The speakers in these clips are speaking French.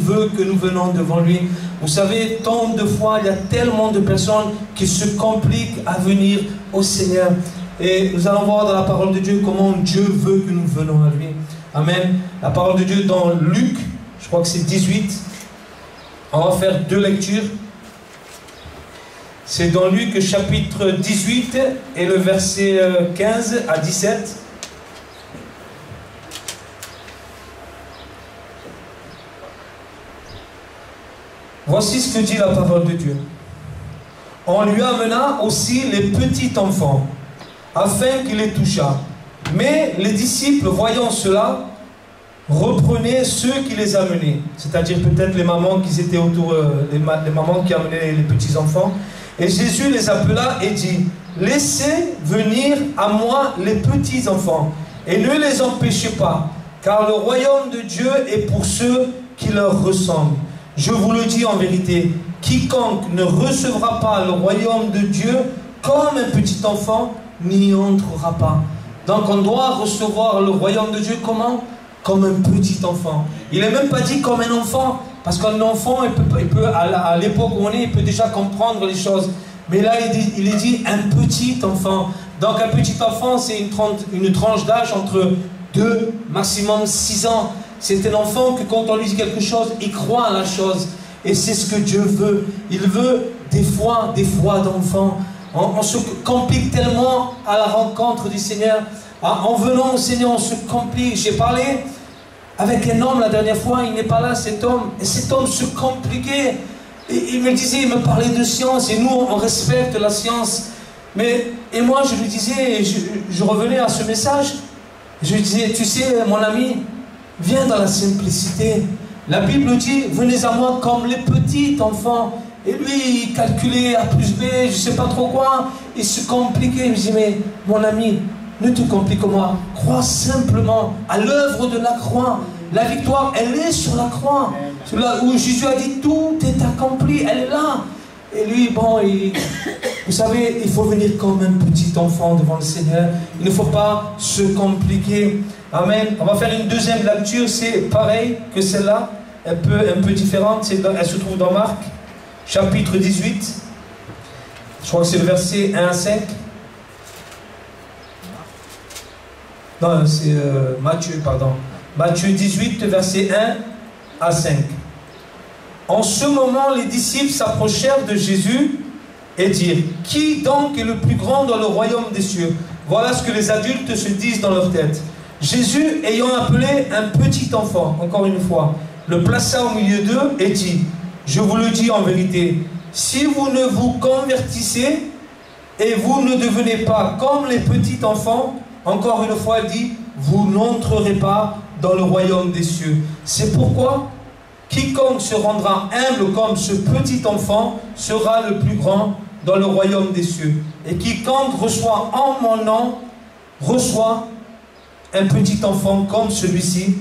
veut que nous venons devant lui. Vous savez, tant de fois, il y a tellement de personnes qui se compliquent à venir au Seigneur. Et nous allons voir dans la parole de Dieu comment Dieu veut que nous venons à lui. Amen. La parole de Dieu dans Luc, je crois que c'est 18. On va faire 2 lectures. C'est dans Luc chapitre 18 et le verset 15 à 17. Voici ce que dit la parole de Dieu. On lui amena aussi les petits enfants, afin qu'il les touchât. Mais les disciples, voyant cela, reprenaient ceux qui les amenaient. C'est-à-dire peut-être les mamans qui étaient autour, les mamans qui amenaient les petits enfants. Et Jésus les appela et dit, laissez venir à moi les petits enfants, et ne les empêchez pas, car le royaume de Dieu est pour ceux qui leur ressemblent. Je vous le dis en vérité, quiconque ne recevra pas le royaume de Dieu comme un petit enfant, n'y entrera pas. Donc on doit recevoir le royaume de Dieu comment? Comme un petit enfant. Il n'est même pas dit comme un enfant, parce qu'un enfant, à l'époque où on est, il peut déjà comprendre les choses. Mais là, il est dit un petit enfant. Donc un petit enfant, c'est une tranche d'âge entre 2, maximum 6 ans. C'est un enfant que quand on lui dit quelque chose, il croit à la chose. Et c'est ce que Dieu veut. Il veut des fois d'enfants. On se complique tellement à la rencontre du Seigneur. En venant au Seigneur, on se complique. J'ai parlé avec un homme la dernière fois, il n'est pas là, cet homme. Et cet homme se compliquait. Et il me disait, il me parlait de science. Et nous, on respecte la science. Et moi, je lui disais, je revenais à ce message. Je lui disais, tu sais, mon ami, viens dans la simplicité. La Bible dit, venez à moi comme les petits enfants. Et lui, il calculait A plus B, je ne sais pas trop quoi. Il se compliquait. Il me dit, mais mon ami, ne te complique moi. Crois simplement à l'œuvre de la croix. La victoire, elle est sur la croix. Sur là où Jésus a dit, tout est accompli. Elle est là. Et lui, bon, vous savez, il faut venir comme un petit enfant devant le Seigneur. Il ne faut pas se compliquer. Amen. On va faire une deuxième lecture. C'est pareil que celle-là. Un peu différente. Elle se trouve dans Marc, chapitre 18. Je crois que c'est le verset 1 à 5. Non, c'est Matthieu, pardon. Matthieu 18, verset 1 à 5. En ce moment, les disciples s'approchèrent de Jésus et dirent, qui donc est le plus grand dans le royaume des cieux? Voilà ce que les adultes se disent dans leur tête. Jésus, ayant appelé un petit enfant, encore une fois, le plaça au milieu d'eux et dit, je vous le dis en vérité, si vous ne vous convertissez et vous ne devenez pas comme les petits enfants, encore une fois, il dit, vous n'entrerez pas dans le royaume des cieux. C'est pourquoi quiconque se rendra humble comme ce petit enfant sera le plus grand dans le royaume des cieux. Et quiconque reçoit en mon nom, reçoit un petit enfant comme celui-ci,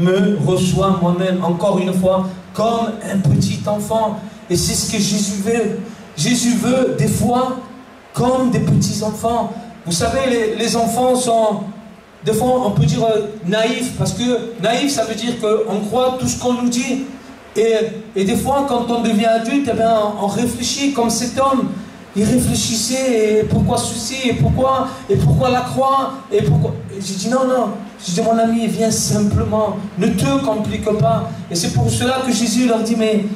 me reçoit moi-même, encore une fois, comme un petit enfant. Et c'est ce que Jésus veut. Jésus veut des fois comme des petits enfants. Vous savez, les enfants sont, des fois on peut dire naïfs, parce que naïf ça veut dire qu'on croit tout ce qu'on nous dit. Et des fois quand on devient adulte, eh bien, on réfléchit comme cet homme. Il réfléchissait, et pourquoi ceci, et pourquoi la croix, et pourquoi... J'ai dit non, j'ai dit mon ami, viens simplement, ne te complique pas. Et c'est pour cela que Jésus leur dit, mais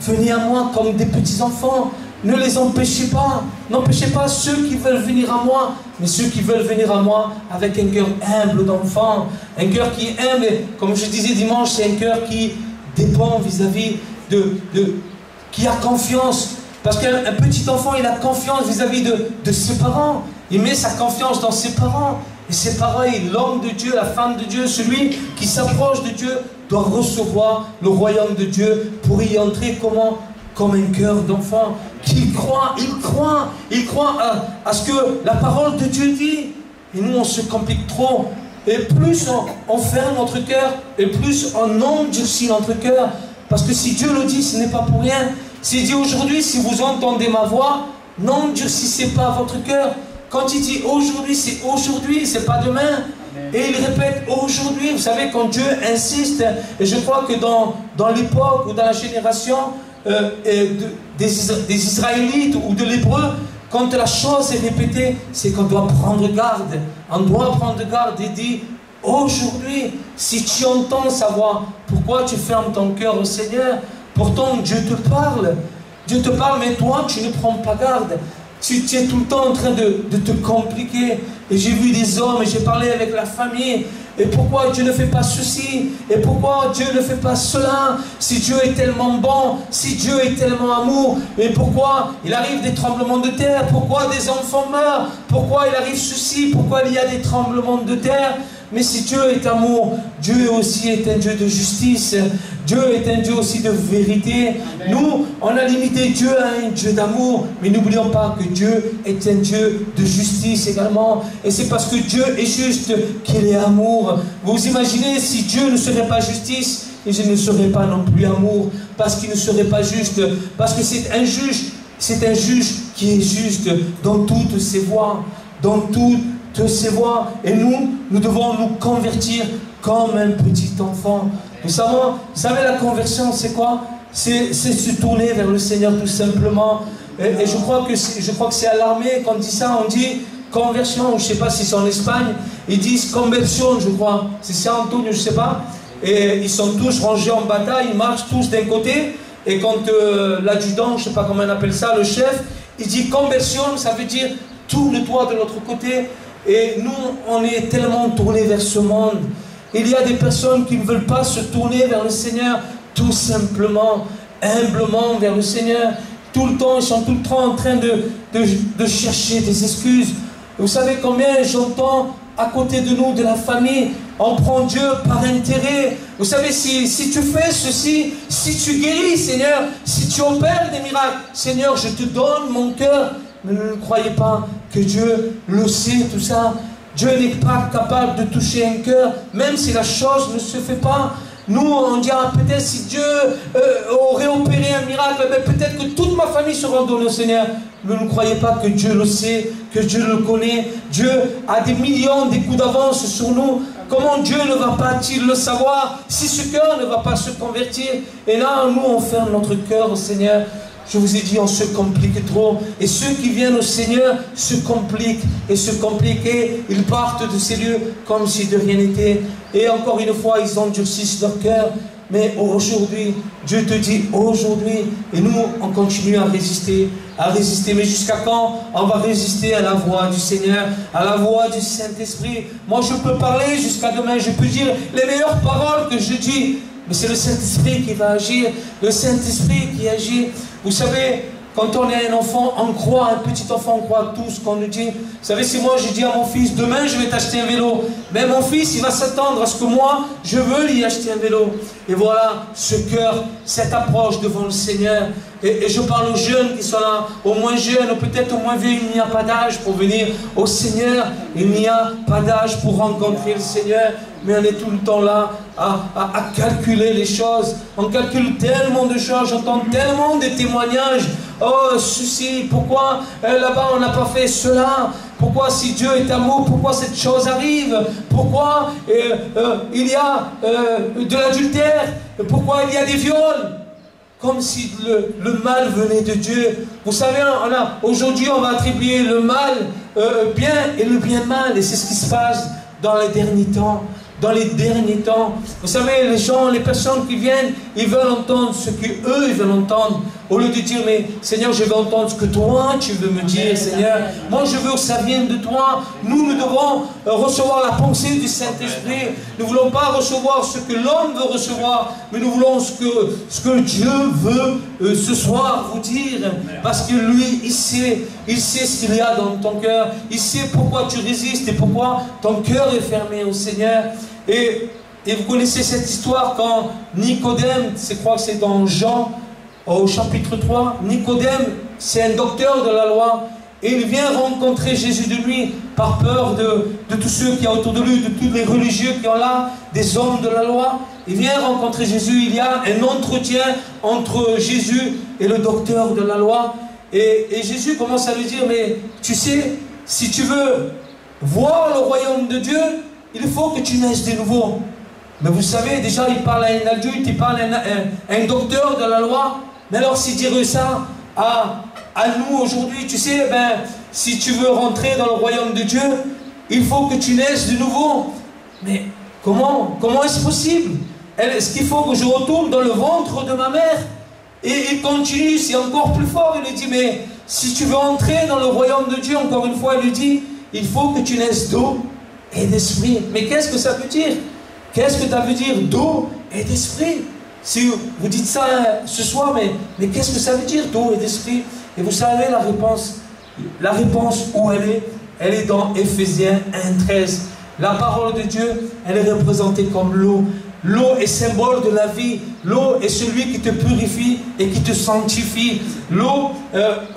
venez à moi comme des petits enfants, ne les empêchez pas, n'empêchez pas ceux qui veulent venir à moi, mais ceux qui veulent venir à moi avec un cœur humble d'enfant, un cœur qui est humble, comme je disais dimanche, c'est un cœur qui dépend vis-à-vis qui a confiance. Parce qu'un petit enfant, il a confiance vis-à-vis de ses parents. Il met sa confiance dans ses parents. Et c'est pareil, l'homme de Dieu, la femme de Dieu, celui qui s'approche de Dieu, doit recevoir le royaume de Dieu pour y entrer comment? Comme un cœur d'enfant. Qui croit, il croit à ce que la parole de Dieu dit. Et nous, on se complique trop. Et plus on ferme notre cœur, et plus on endurcit notre cœur. Parce que si Dieu le dit, ce n'est pas pour rien. S'il dit aujourd'hui, si vous entendez ma voix, n'endurcissez pas votre cœur. Quand il dit aujourd'hui, c'est pas demain. Et il répète aujourd'hui, vous savez, quand Dieu insiste, et je crois que dans l'époque ou dans la génération des Israélites ou de l'Hébreu, quand la chose est répétée, c'est qu'on doit prendre garde. On doit prendre garde et dire, aujourd'hui, si tu entends sa voix, pourquoi tu fermes ton cœur au Seigneur? Pourtant, Dieu te parle. Dieu te parle, mais toi, tu ne prends pas garde. Tu es tout le temps en train de te compliquer. Et j'ai vu des hommes, et j'ai parlé avec la famille. Et pourquoi Dieu ne fait pas ceci? Et pourquoi Dieu ne fait pas cela? Si Dieu est tellement bon, si Dieu est tellement amour, et pourquoi il arrive des tremblements de terre? Pourquoi des enfants meurent? Pourquoi il arrive ceci? Pourquoi il y a des tremblements de terre? Mais si Dieu est amour, Dieu aussi est un Dieu de justice. Dieu est un Dieu aussi de vérité. Amen. Nous, on a limité Dieu à un Dieu d'amour. Mais n'oublions pas que Dieu est un Dieu de justice également. Et c'est parce que Dieu est juste qu'il est amour. Vous imaginez si Dieu ne serait pas justice, et je ne serais pas non plus amour. Parce qu'il ne serait pas juste. Parce que c'est un juge. C'est un juge qui est juste dans toutes ses voies. Dans toutes ses voies. Et nous devons nous convertir comme un petit enfant. Vous savez, la conversion, c'est quoi? C'est se tourner vers le Seigneur tout simplement. Et je crois que c'est à l'armée qu'on dit ça, on dit conversion, je ne sais pas si c'est en Espagne, ils disent conversion, je crois. C'est ça, Antonio, je ne sais pas. Et ils sont tous rangés en bataille, ils marchent tous d'un côté. Et quand l'adjudant, je ne sais pas comment on appelle ça, le chef, il dit conversion, ça veut dire tourne-toi de l'autre côté. Et nous, on est tellement tournés vers ce monde. Il y a des personnes qui ne veulent pas se tourner vers le Seigneur, tout simplement, humblement vers le Seigneur. Tout le temps, ils sont tout le temps en train de chercher des excuses. Vous savez combien j'entends à côté de nous, de la famille, on prend Dieu par intérêt. Vous savez, si tu fais ceci, si tu guéris, Seigneur, si tu opères des miracles, Seigneur, je te donne mon cœur. Mais ne croyez pas que Dieu le sait, tout ça. Dieu n'est pas capable de toucher un cœur, même si la chose ne se fait pas. Nous, on dira peut-être si Dieu aurait opéré un miracle, peut-être que toute ma famille sera donnée au Seigneur. Mais ne croyez pas que Dieu le sait, que Dieu le connaît. Dieu a des millions, des coups d'avance sur nous. Comment Dieu ne va pas-il le savoir si ce cœur ne va pas se convertir? Et là, nous, on ferme notre cœur au Seigneur. Je vous ai dit, on se complique trop. Et ceux qui viennent au Seigneur se compliquent et se compliquent. Et ils partent de ces lieux comme si de rien n'était. Et encore une fois, ils endurcissent leur cœur. Mais aujourd'hui, Dieu te dit aujourd'hui, et nous, on continue à résister. Mais jusqu'à quand on va résister à la voix du Seigneur, à la voix du Saint-Esprit? Moi, je peux parler jusqu'à demain, je peux dire les meilleures paroles que je dis. Mais c'est le Saint-Esprit qui va agir, le Saint-Esprit qui agit. Vous savez, quand on est un enfant, on croit, un petit enfant, on croit tout ce qu'on nous dit. Vous savez, si moi je dis à mon fils, demain je vais t'acheter un vélo, mais mon fils, il va s'attendre à ce que moi, je veux lui acheter un vélo. Et voilà, ce cœur, cette approche devant le Seigneur. Et je parle aux jeunes qui sont là, aux moins jeunes, ou peut-être aux moins vieux, il n'y a pas d'âge pour venir au Seigneur. Il n'y a pas d'âge pour rencontrer le Seigneur. Mais on est tout le temps là à calculer les choses. On calcule tellement de choses, j'entends tellement de témoignages. Oh, ceci, pourquoi là-bas on n'a pas fait cela? Pourquoi si Dieu est amour, pourquoi cette chose arrive? Pourquoi il y a de l'adultère? Pourquoi il y a des viols? Comme si le mal venait de Dieu. Vous savez, aujourd'hui on va attribuer le mal bien et le bien mal. Et c'est ce qui se passe dans les derniers temps. Dans les derniers temps, vous savez, les gens, les personnes qui viennent, ils veulent entendre ce qu'eux, ils veulent entendre. Au lieu de dire, mais Seigneur, je veux entendre ce que toi, tu veux me dire, Seigneur. Moi, je veux que ça vienne de toi. Nous devons recevoir la pensée du Saint-Esprit. Nous ne voulons pas recevoir ce que l'homme veut recevoir, mais nous voulons ce que Dieu veut ce soir vous dire. Parce que lui, il sait ce qu'il y a dans ton cœur. Il sait pourquoi tu résistes et pourquoi ton cœur est fermé au Seigneur. Et vous connaissez cette histoire quand Nicodème, je crois que c'est dans Jean, au chapitre 3, Nicodème, c'est un docteur de la loi, et il vient rencontrer Jésus de nuit par peur de tous ceux qui sont autour de lui, de tous les religieux qui sont là, des hommes de la loi. Il vient rencontrer Jésus, il y a un entretien entre Jésus et le docteur de la loi, et Jésus commence à lui dire, mais tu sais, si tu veux voir le royaume de Dieu, il faut que tu naisses de nouveau. Mais vous savez, déjà, il parle à un adulte, il parle à un docteur de la loi. Mais alors, s'il dirait ça à nous aujourd'hui, tu sais, ben, si tu veux rentrer dans le royaume de Dieu, il faut que tu naisses de nouveau. Mais comment est-ce possible? Est-ce qu'il faut que je retourne dans le ventre de ma mère? Et il continue, c'est encore plus fort, il lui dit, mais si tu veux entrer dans le royaume de Dieu, encore une fois, il lui dit, il faut que tu naisses d'eau et d'esprit. Mais qu'est-ce que ça veut dire? Qu'est-ce que ça veut dire d'eau et d'esprit? Si vous dites ça ce soir, mais qu'est-ce que ça veut dire d'eau et d'esprit? Et vous savez la réponse où elle est dans Éphésiens 1,13. La parole de Dieu, elle est représentée comme l'eau. L'eau est symbole de la vie. L'eau est celui qui te purifie et qui te sanctifie. L'eau,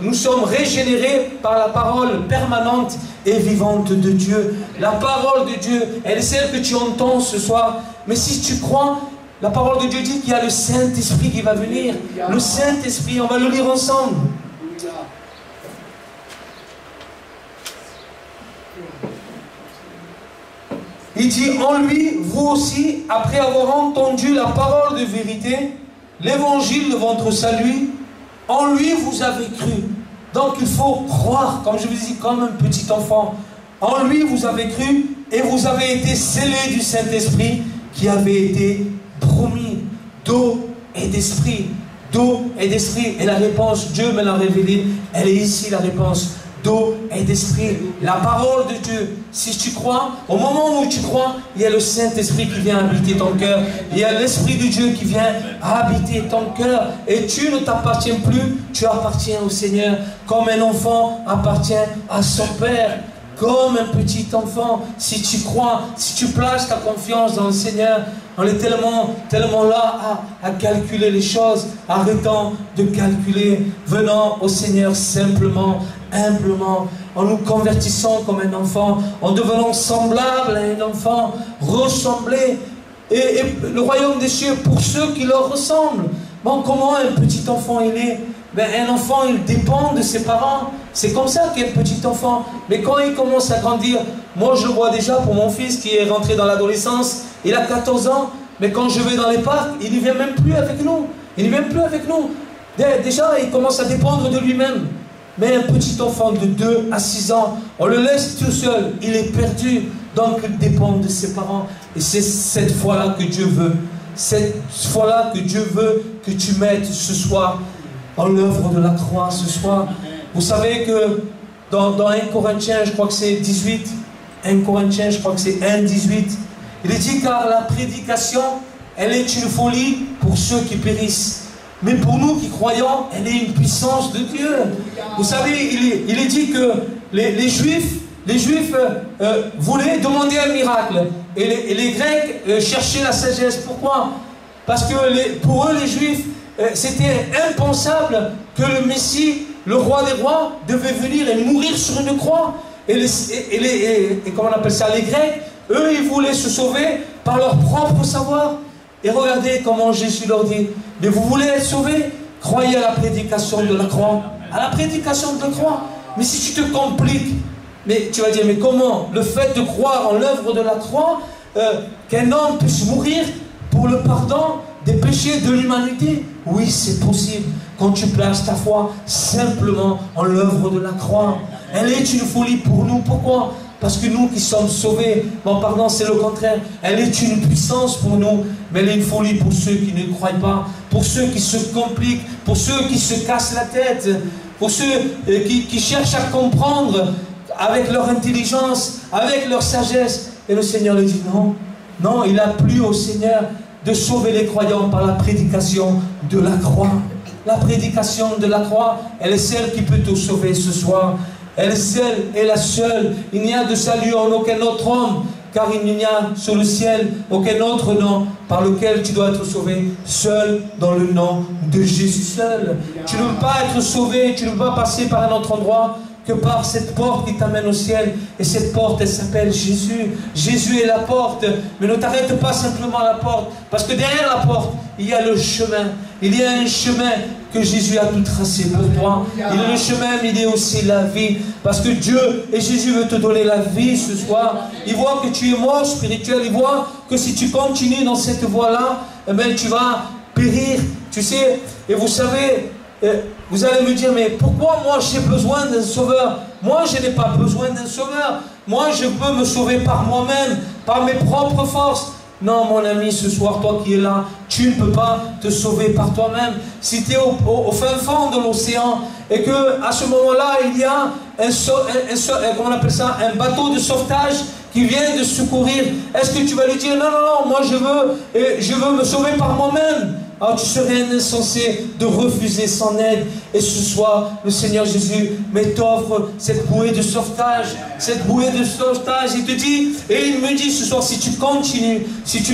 nous sommes régénérés par la parole permanente et vivante de Dieu. La parole de Dieu, elle est celle que tu entends ce soir. Mais si tu crois, la parole de Dieu dit qu'il y a le Saint-Esprit qui va venir. Le Saint-Esprit, on va le lire ensemble. Il dit, en lui, vous aussi, après avoir entendu la parole de vérité, l'évangile de votre salut, en lui vous avez cru. Donc il faut croire, comme je vous dis, comme un petit enfant. En lui vous avez cru et vous avez été scellés du Saint-Esprit qui avait été promis d'eau et d'esprit. D'eau et d'esprit. Et la réponse, Dieu me l'a révélée, elle est ici la réponse. D'eau et d'esprit. La parole de Dieu. Si tu crois, au moment où tu crois, il y a le Saint-Esprit qui vient habiter ton cœur. Il y a l'Esprit de Dieu qui vient habiter ton cœur. Et tu ne t'appartiens plus, tu appartiens au Seigneur. Comme un enfant appartient à son Père. Comme un petit enfant. Si tu crois, si tu places ta confiance dans le Seigneur, on est tellement là à calculer les choses. Arrêtons de calculer. Venons au Seigneur simplement, humblement, en nous convertissant comme un enfant, en devenant semblable à un enfant, ressembler. Et le royaume des cieux pour ceux qui leur ressemblent. Bon, comment un petit enfant il est? Ben, un enfant, il dépend de ses parents. C'est comme ça qu'est un petit enfant. Mais quand il commence à grandir, moi je le vois déjà pour mon fils qui est rentré dans l'adolescence, il a 14 ans, mais quand je vais dans les parcs, il ne vient même plus avec nous. Il ne vient plus avec nous. Déjà, il commence à dépendre de lui-même. Mais un petit enfant de 2 à 6 ans, on le laisse tout seul, il est perdu. Donc il dépend de ses parents. Et c'est cette foi-là que Dieu veut. Cette foi-là que Dieu veut que tu mettes ce soir en l'œuvre de la croix ce soir. Vous savez que dans 1 Corinthiens, je crois que c'est 18, 1 Corinthiens, je crois que c'est 1, 18, il est dit car la prédication, elle est une folie pour ceux qui périssent. Mais pour nous qui croyons, elle est une puissance de Dieu. Vous savez, il est dit que les Juifs voulaient demander un miracle. Et les Grecs cherchaient la sagesse. Pourquoi? Parce que pour eux, les Juifs, c'était impensable que le Messie, le roi des rois, devait venir et mourir sur une croix. Et comment on appelle ça? Les Grecs, eux, ils voulaient se sauver par leur propre savoir. Et regardez comment Jésus leur dit, mais vous voulez être sauvés? Croyez à la prédication de la croix. À la prédication de la croix. Mais si tu te compliques, mais tu vas dire, mais comment? Le fait de croire en l'œuvre de la croix, qu'un homme puisse mourir pour le pardon des péchés de l'humanité? Oui, c'est possible. Quand tu places ta foi simplement en l'œuvre de la croix. Elle est une folie pour nous. Pourquoi? Parce que nous qui sommes sauvés, bon pardon, c'est le contraire. Elle est une puissance pour nous, mais elle est une folie pour ceux qui ne croient pas, pour ceux qui se compliquent, pour ceux qui se cassent la tête, pour ceux qui cherchent à comprendre avec leur intelligence, avec leur sagesse. Et le Seigneur lui dit non, non, il a plu au Seigneur de sauver les croyants par la prédication de la croix. La prédication de la croix, elle est celle qui peut te sauver ce soir. Elle est celle et la seule. Il n'y a de salut en aucun autre homme, car il n'y a sur le ciel aucun autre nom par lequel tu dois être sauvé, seul dans le nom de Jésus seul. Tu ne peux pas être sauvé, tu ne peux pas passer par un autre endroit que par cette porte qui t'amène au ciel. Et cette porte, elle s'appelle Jésus. Jésus est la porte. Mais ne t'arrête pas simplement à la porte. Parce que derrière la porte, il y a le chemin. Il y a un chemin que Jésus a tout tracé pour toi. Il est le chemin, mais il est aussi la vie. Parce que Dieu et Jésus veut te donner la vie ce soir. Il voit que tu es mort spirituel. Il voit que si tu continues dans cette voie-là, eh bien, tu vas périr. Tu sais, et vous savez, vous allez me dire, mais pourquoi moi j'ai besoin d'un sauveur? Moi je n'ai pas besoin d'un sauveur. Moi je peux me sauver par moi-même, par mes propres forces. Non mon ami, ce soir, toi qui es là, tu ne peux pas te sauver par toi-même. Si tu es au fin fond de l'océan et qu'à ce moment-là, il y a comment on appelle ça, un bateau de sauvetage qui vient de secourir, est-ce que tu vas lui dire, non, non, non, moi je veux me sauver par moi-même? Alors tu serais un insensé de refuser son aide. Et ce soir, le Seigneur Jésus t'offre cette bouée de sauvetage. Cette bouée de sauvetage, il te dit, et il me dit ce soir, si tu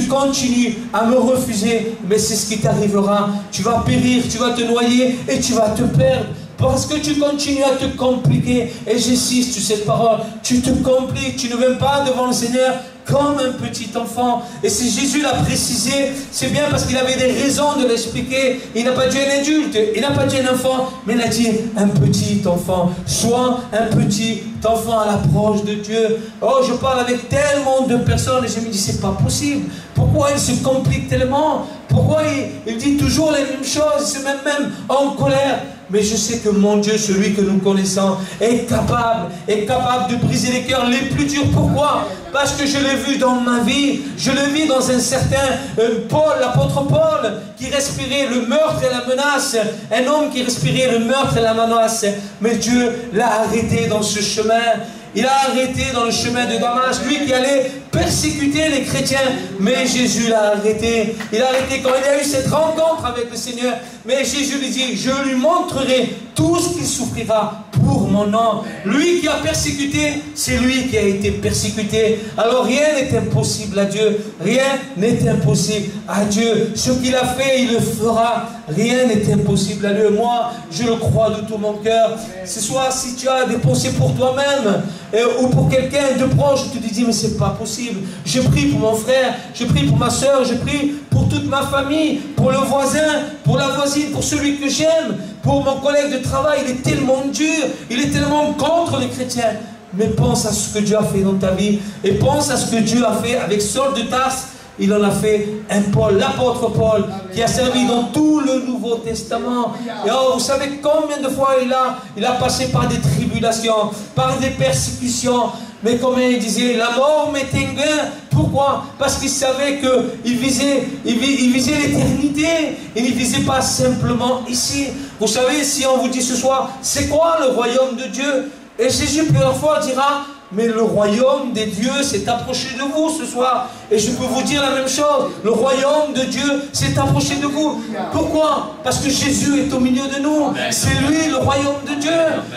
continues à me refuser, mais c'est ce qui t'arrivera. Tu vas périr, tu vas te noyer et tu vas te perdre. Parce que tu continues à te compliquer. Et j'insiste sur cette parole. Tu te compliques, tu ne viens pas devant le Seigneur comme un petit enfant. Et si Jésus l'a précisé, c'est bien parce qu'il avait des raisons de l'expliquer. Il n'a pas dit un adulte, il n'a pas dit un enfant, mais il a dit un petit enfant. Sois un petit enfant à l'approche de Dieu. Oh, je parle avec tellement de personnes et je me dis, c'est pas possible. Pourquoi il se complique tellement? Pourquoi il dit toujours les mêmes choses? C'est même en colère. Mais je sais que mon Dieu, celui que nous connaissons, est capable de briser les cœurs les plus durs. Pourquoi? Parce que je l'ai vu dans ma vie. Je l'ai vu dans un certain Paul, l'apôtre Paul, qui respirait le meurtre et la menace. Un homme qui respirait le meurtre et la menace. Mais Dieu l'a arrêté dans ce chemin. Il a arrêté dans le chemin de Damas, lui qui allait persécuter les chrétiens, mais Jésus l'a arrêté. Il a arrêté quand il y a eu cette rencontre avec le Seigneur. Mais Jésus lui dit, je lui montrerai tout ce qu'il souffrira pour mon nom. Lui qui a persécuté, c'est lui qui a été persécuté. Alors rien n'est impossible à Dieu. Rien n'est impossible à Dieu. Ce qu'il a fait, il le fera. Rien n'est impossible à Dieu. Moi, je le crois de tout mon cœur. Ce soir, si tu as des pensées pour toi-même ou pour quelqu'un de proche, tu te dis, mais c'est pas possible. Je prie pour mon frère, je prie pour ma soeur, je prie pour toute ma famille, pour le voisin, pour la voisine, pour celui que j'aime, pour mon collègue de travail. Il est tellement dur, il est tellement contre les chrétiens. Mais pense à ce que Dieu a fait dans ta vie et pense à ce que Dieu a fait avec Saul de Tarse. Il en a fait un Paul, l'apôtre Paul, qui a servi dans tout le Nouveau Testament. Et oh, vous savez combien de fois il a passé par des tribulations, par des persécutions. Mais comme il disait, la mort m'est un gain. Pourquoi? Parce qu'il savait qu'il visait l'éternité. Il ne visait pas simplement ici. Vous savez, si on vous dit ce soir, c'est quoi le royaume de Dieu? Et Jésus plusieurs fois dira, mais le royaume des dieux s'est approché de vous ce soir. Et je peux vous dire la même chose. Le royaume de Dieu s'est approché de vous. Pourquoi? Parce que Jésus est au milieu de nous. C'est lui le royaume de Dieu.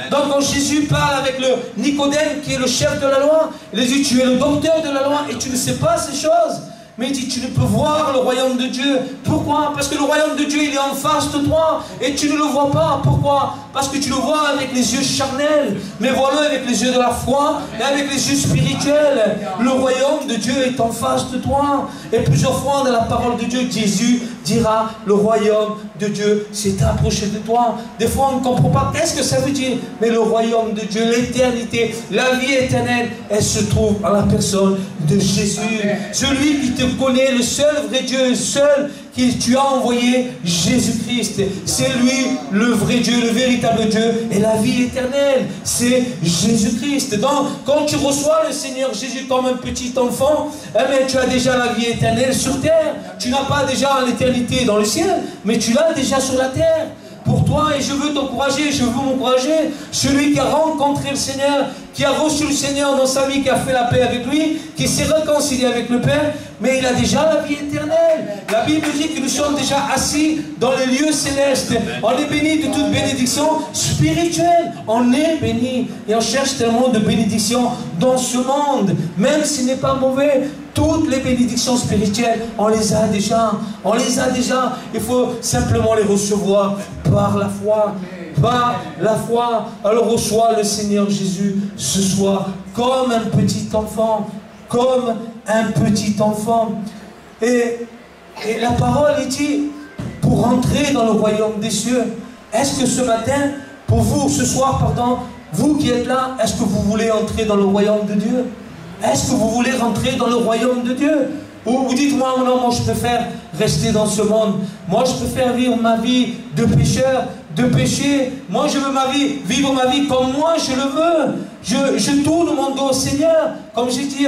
Donc quand Jésus parle avec le Nicodème qui est le chef de la loi, il dit, tu es le docteur de la loi et tu ne sais pas ces choses. Mais il dit, tu ne peux voir le royaume de Dieu. Pourquoi? Parce que le royaume de Dieu, il est en face de toi. Et tu ne le vois pas. Pourquoi? Parce que tu le vois avec les yeux charnels. Mais vois-le avec les yeux de la foi et avec les yeux spirituels. Le royaume de Dieu est en face de toi. Et plusieurs fois dans la parole de Dieu, Jésus dira, le royaume de Dieu s'est approché de toi. Des fois, on ne comprend pas qu'est-ce que ça veut dire. Mais le royaume de Dieu, l'éternité, la vie éternelle, elle se trouve en la personne de Jésus. Celui qui te connaît, le seul vrai Dieu, le seul qui tu as envoyé, Jésus-Christ. C'est lui le vrai Dieu, le véritable Dieu et la vie éternelle. C'est Jésus-Christ. Donc, quand tu reçois le Seigneur Jésus comme un petit enfant, eh bien, tu as déjà la vie éternelle sur terre. Tu n'as pas déjà l'éternité dans le ciel, mais tu l'as déjà sur la terre. Pour toi, et je veux t'encourager, je veux m'encourager, celui qui a rencontré le Seigneur, qui a reçu le Seigneur dans sa vie, qui a fait la paix avec lui, qui s'est réconcilié avec le Père, mais il a déjà la vie éternelle. La Bible dit que nous sommes déjà assis dans les lieux célestes. On est béni de toute bénédiction spirituelle. On est béni. Et on cherche tellement de bénédictions dans ce monde, même s'il n'est pas mauvais. Toutes les bénédictions spirituelles, on les a déjà. On les a déjà. Il faut simplement les recevoir par la foi. Par la foi. Alors reçois le Seigneur Jésus ce soir comme un petit enfant. Comme un petit enfant. Et la parole est dit, pour entrer dans le royaume des cieux, est-ce que ce matin, pour vous, ce soir, pardon, vous qui êtes là, est-ce que vous voulez entrer dans le royaume de Dieu? Est-ce que vous voulez rentrer dans le royaume de Dieu? Ou vous dites, moi, non, moi je préfère rester dans ce monde. Moi je préfère vivre ma vie de pécheur, de péché. Moi je veux vivre ma vie comme moi je le veux. Je tourne mon dos au Seigneur. Comme j'ai dit,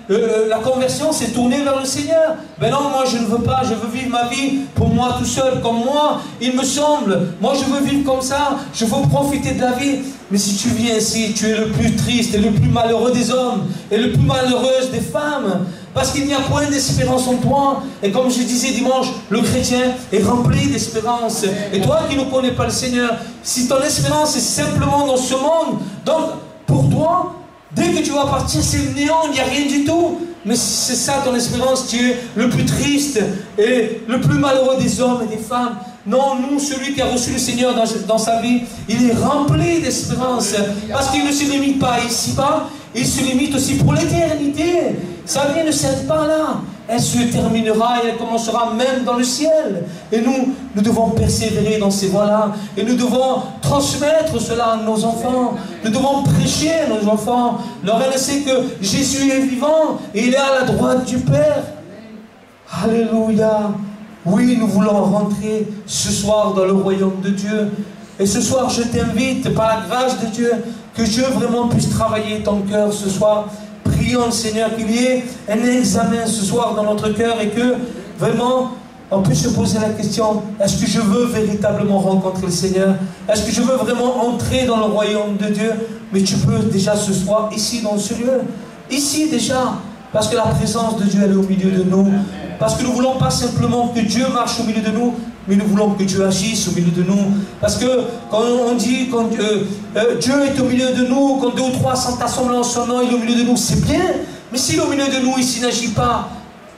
la conversion c'est tourner vers le Seigneur. Ben non, moi je ne veux pas, je veux vivre ma vie pour moi tout seul, comme moi, il me semble. Moi je veux vivre comme ça, je veux profiter de la vie. Mais si tu viens ici, tu es le plus triste et le plus malheureux des hommes et le plus malheureuse des femmes. Parce qu'il n'y a point d'espérance en toi. Et comme je disais dimanche, le chrétien est rempli d'espérance. Et toi qui ne connais pas le Seigneur, si ton espérance est simplement dans ce monde, donc pour toi, dès que tu vas partir, c'est le néant, il n'y a rien du tout. Mais si c'est ça ton espérance, tu es le plus triste et le plus malheureux des hommes et des femmes. Non, nous, celui qui a reçu le Seigneur dans sa vie, il est rempli d'espérance. Parce qu'il ne se limite pas ici-bas, il se limite aussi pour l'éternité. Sa vie ne s'arrête pas là. Elle se terminera et elle commencera même dans le ciel. Et nous devons persévérer dans ces voies-là. Et nous devons transmettre cela à nos enfants. Nous devons prêcher à nos enfants. Leur annoncer que Jésus est vivant et il est à la droite du Père. Alléluia. Oui, nous voulons rentrer ce soir dans le royaume de Dieu. Et ce soir, je t'invite, par la grâce de Dieu, que Dieu vraiment puisse travailler ton cœur ce soir. Prions le Seigneur qu'il y ait un examen ce soir dans notre cœur et que vraiment on puisse se poser la question, est-ce que je veux véritablement rencontrer le Seigneur? Est-ce que je veux vraiment entrer dans le royaume de Dieu? Mais tu peux déjà ce soir, ici dans ce lieu, ici déjà, parce que la présence de Dieu elle est au milieu de nous. Parce que nous ne voulons pas simplement que Dieu marche au milieu de nous, mais nous voulons que Dieu agisse au milieu de nous. Parce que quand on dit que Dieu est au milieu de nous, quand 2 ou 3 sont assemblés en son nom, il est au milieu de nous, c'est bien. Mais s'il est au milieu de nous, il n'agit pas.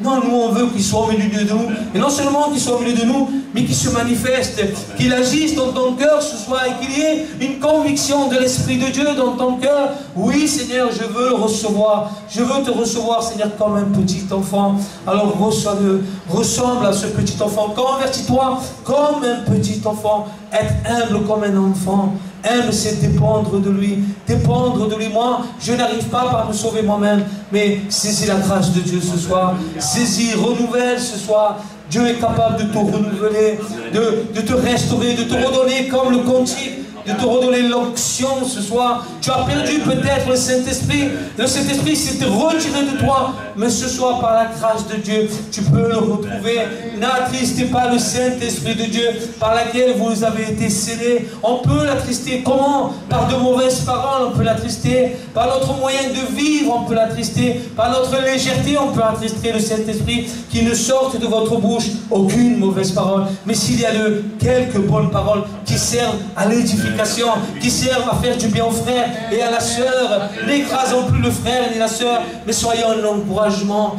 Non, nous on veut qu'il soit au milieu de nous. Et non seulement qu'il soit au milieu de nous, mais qu'il se manifeste, qu'il agisse dans ton cœur ce soir et qu'il y ait une conviction de l'Esprit de Dieu dans ton cœur. Oui Seigneur, je veux le recevoir. Je veux te recevoir Seigneur comme un petit enfant. Alors reçois-le, ressemble à ce petit enfant. Convertis-toi comme un petit enfant. Être humble comme un enfant. Aime, c'est dépendre de lui. Dépendre de lui. Moi, je n'arrive pas par me sauver moi-même. Mais saisis la grâce de Dieu ce soir. Saisis, renouvelle ce soir. Dieu est capable de te renouveler, de te restaurer, de te redonner comme le cantique, de te redonner l'onction ce soir. Tu as perdu peut-être le Saint-Esprit. Le Saint-Esprit s'est retiré de toi. Mais ce soir, par la grâce de Dieu, tu peux le retrouver. N'attristez pas le Saint-Esprit de Dieu par laquelle vous avez été scellés. On peut l'attrister. Comment? Par de mauvaises paroles, on peut l'attrister. Par notre moyen de vivre, on peut l'attrister. Par notre légèreté, on peut attrister le Saint-Esprit. Qui ne sorte de votre bouche aucune mauvaise parole. Mais s'il y a quelques bonnes paroles qui servent à l'édification, qui servent à faire du bien aux frères et à la sœur, n'écrasons plus le frère ni la sœur, mais soyons un encouragement.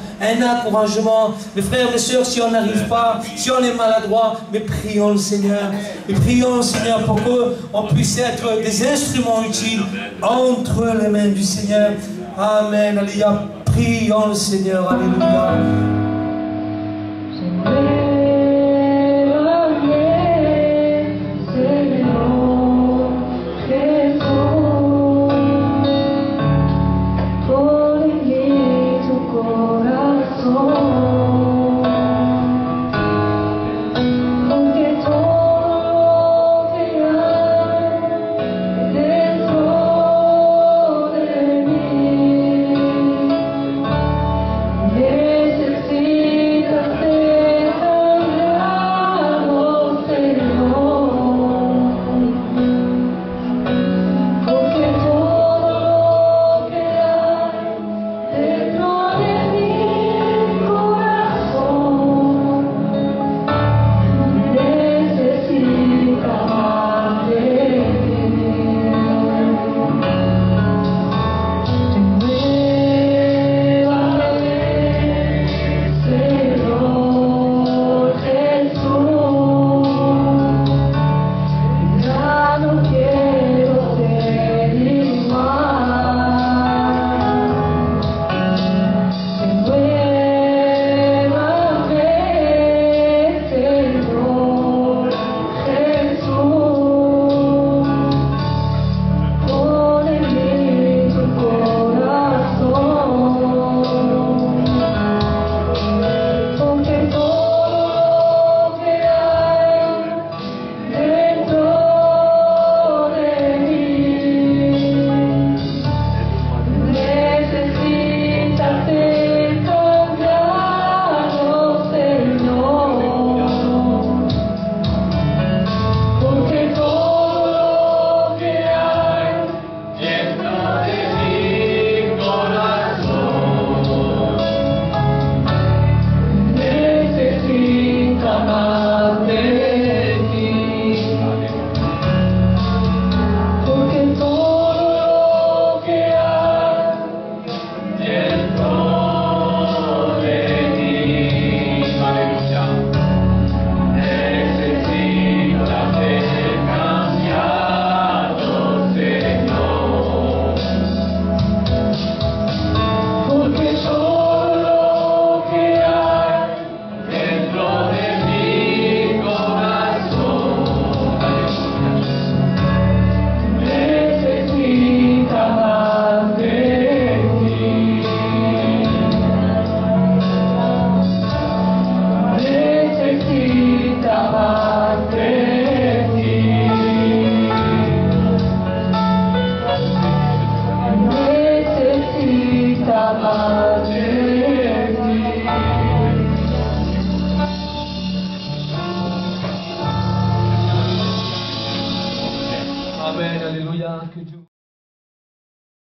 Mes frères, mes sœurs, si on n'arrive pas, si on est maladroit, mais prions le Seigneur. Et prions le Seigneur pour qu'on puisse être des instruments utiles entre les mains du Seigneur. Amen. Alléluia. Prions le Seigneur. Alléluia.